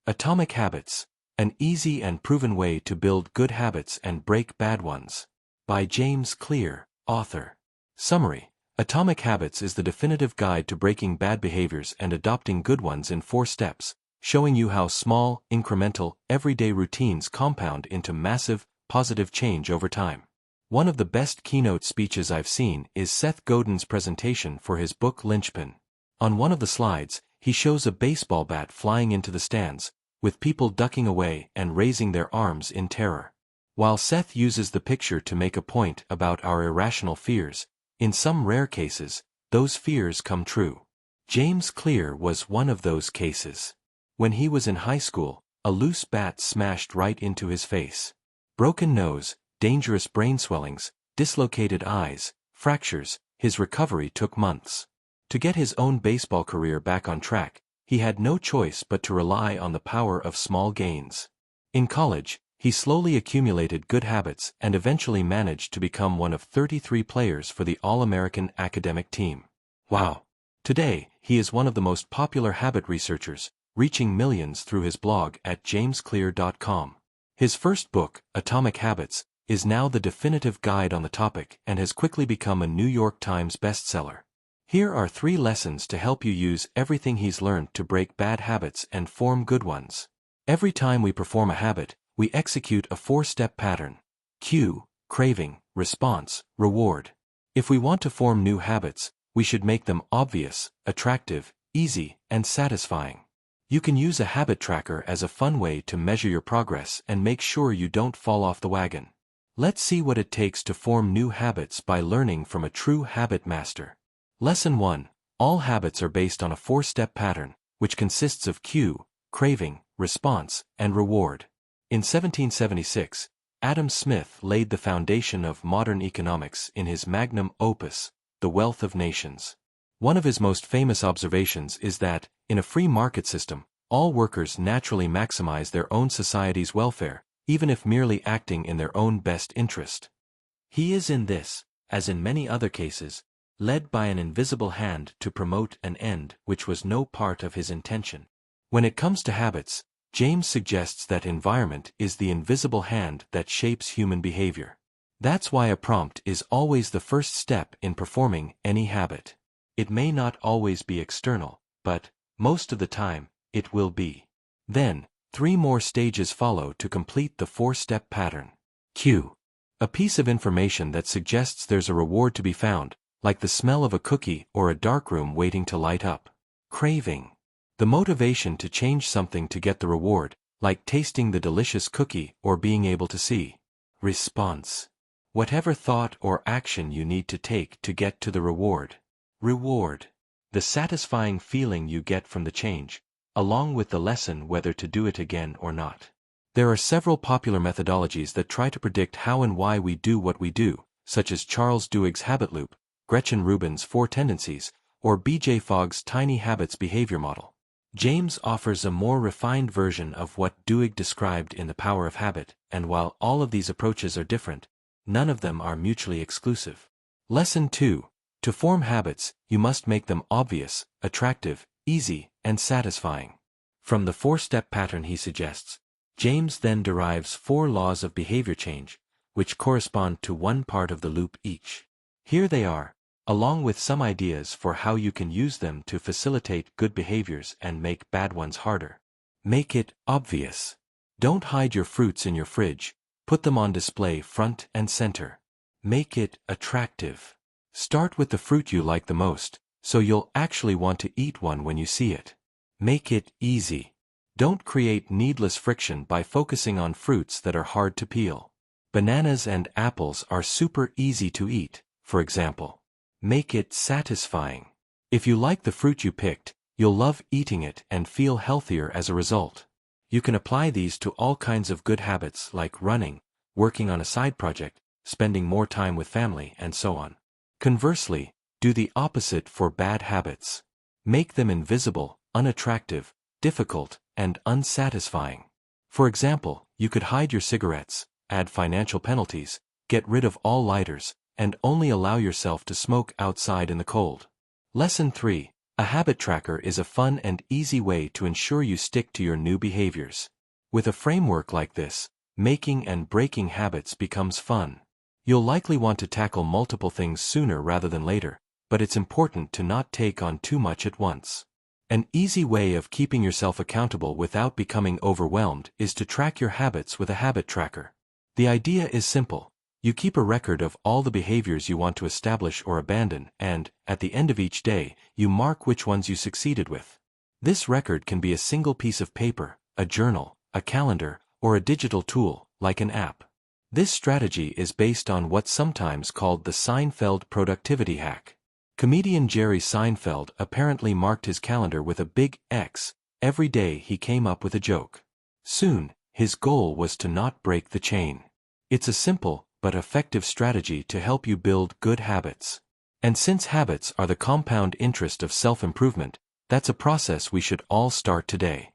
Atomic Habits, an easy and proven way to build good habits and break bad ones. By James Clear, author. Summary: Atomic Habits is the definitive guide to breaking bad behaviors and adopting good ones in 4 steps, showing you how small, incremental, everyday routines compound into massive, positive change over time. One of the best keynote speeches I've seen is Seth Godin's presentation for his book Linchpin. On one of the slides, he shows a baseball bat flying into the stands, with people ducking away and raising their arms in terror. While Seth uses the picture to make a point about our irrational fears, in some rare cases, those fears come true. James Clear was one of those cases. When he was in high school, a loose bat smashed right into his face. Broken nose, dangerous brain swellings, dislocated eyes, fractures, his recovery took months. To get his own baseball career back on track, he had no choice but to rely on the power of small gains. In college, he slowly accumulated good habits and eventually managed to become one of 33 players for the All-American academic team. Wow! Today, he is one of the most popular habit researchers, reaching millions through his blog at jamesclear.com. His first book, Atomic Habits, is now the definitive guide on the topic and has quickly become a New York Times bestseller. Here are 3 lessons to help you use everything he's learned to break bad habits and form good ones. Every time we perform a habit, we execute a 4-step pattern: cue, craving, response, reward. If we want to form new habits, we should make them obvious, attractive, easy, and satisfying. You can use a habit tracker as a fun way to measure your progress and make sure you don't fall off the wagon. Let's see what it takes to form new habits by learning from a true habit master. Lesson 1. All habits are based on a 4-step pattern, which consists of cue, craving, response, and reward. In 1776, Adam Smith laid the foundation of modern economics in his magnum opus, The Wealth of Nations. One of his most famous observations is that, in a free market system, all workers naturally maximize their own society's welfare, even if merely acting in their own best interest. He is in this, as in many other cases, led by an invisible hand to promote an end which was no part of his intention. When it comes to habits, James suggests that environment is the invisible hand that shapes human behavior. That's why a prompt is always the first step in performing any habit. It may not always be external, but, most of the time, it will be. Then, 3 more stages follow to complete the 4-step pattern. Cue. A piece of information that suggests there's a reward to be found, like the smell of a cookie or a darkroom waiting to light up. Craving. The motivation to change something to get the reward, like tasting the delicious cookie or being able to see. Response. Whatever thought or action you need to take to get to the reward. Reward. The satisfying feeling you get from the change, along with the lesson whether to do it again or not. There are several popular methodologies that try to predict how and why we do what we do, such as Charles Duhigg's habit loop, Gretchen Rubin's 4 tendencies, or B.J. Fogg's tiny habits behavior model. James offers a more refined version of what Duhigg described in The Power of Habit, and while all of these approaches are different, none of them are mutually exclusive. Lesson 2. To form habits, you must make them obvious, attractive, easy, and satisfying. From the 4-step pattern he suggests, James then derives 4 laws of behavior change, which correspond to one part of the loop each. Here they are, along with some ideas for how you can use them to facilitate good behaviors and make bad ones harder. Make it obvious. Don't hide your fruits in your fridge, put them on display front and center. Make it attractive. Start with the fruit you like the most, so you'll actually want to eat one when you see it. Make it easy. Don't create needless friction by focusing on fruits that are hard to peel. Bananas and apples are super easy to eat, for example. Make it satisfying. If you like the fruit you picked, you'll love eating it and feel healthier as a result. You can apply these to all kinds of good habits like running, working on a side project, spending more time with family, and so on. Conversely, do the opposite for bad habits. Make them invisible, unattractive, difficult, and unsatisfying. For example, you could hide your cigarettes, add financial penalties, get rid of all lighters, and only allow yourself to smoke outside in the cold. Lesson 3. A habit tracker is a fun and easy way to ensure you stick to your new behaviors. With a framework like this, making and breaking habits becomes fun. You'll likely want to tackle multiple things sooner rather than later, but it's important to not take on too much at once. An easy way of keeping yourself accountable without becoming overwhelmed is to track your habits with a habit tracker. The idea is simple. You keep a record of all the behaviors you want to establish or abandon, and, at the end of each day, you mark which ones you succeeded with. This record can be a single piece of paper, a journal, a calendar, or a digital tool, like an app. This strategy is based on what's sometimes called the Seinfeld productivity hack. Comedian Jerry Seinfeld apparently marked his calendar with a big X every day he came up with a joke. Soon, his goal was to not break the chain. It's a simple but effective strategy to help you build good habits. And since habits are the compound interest of self-improvement, that's a process we should all start today.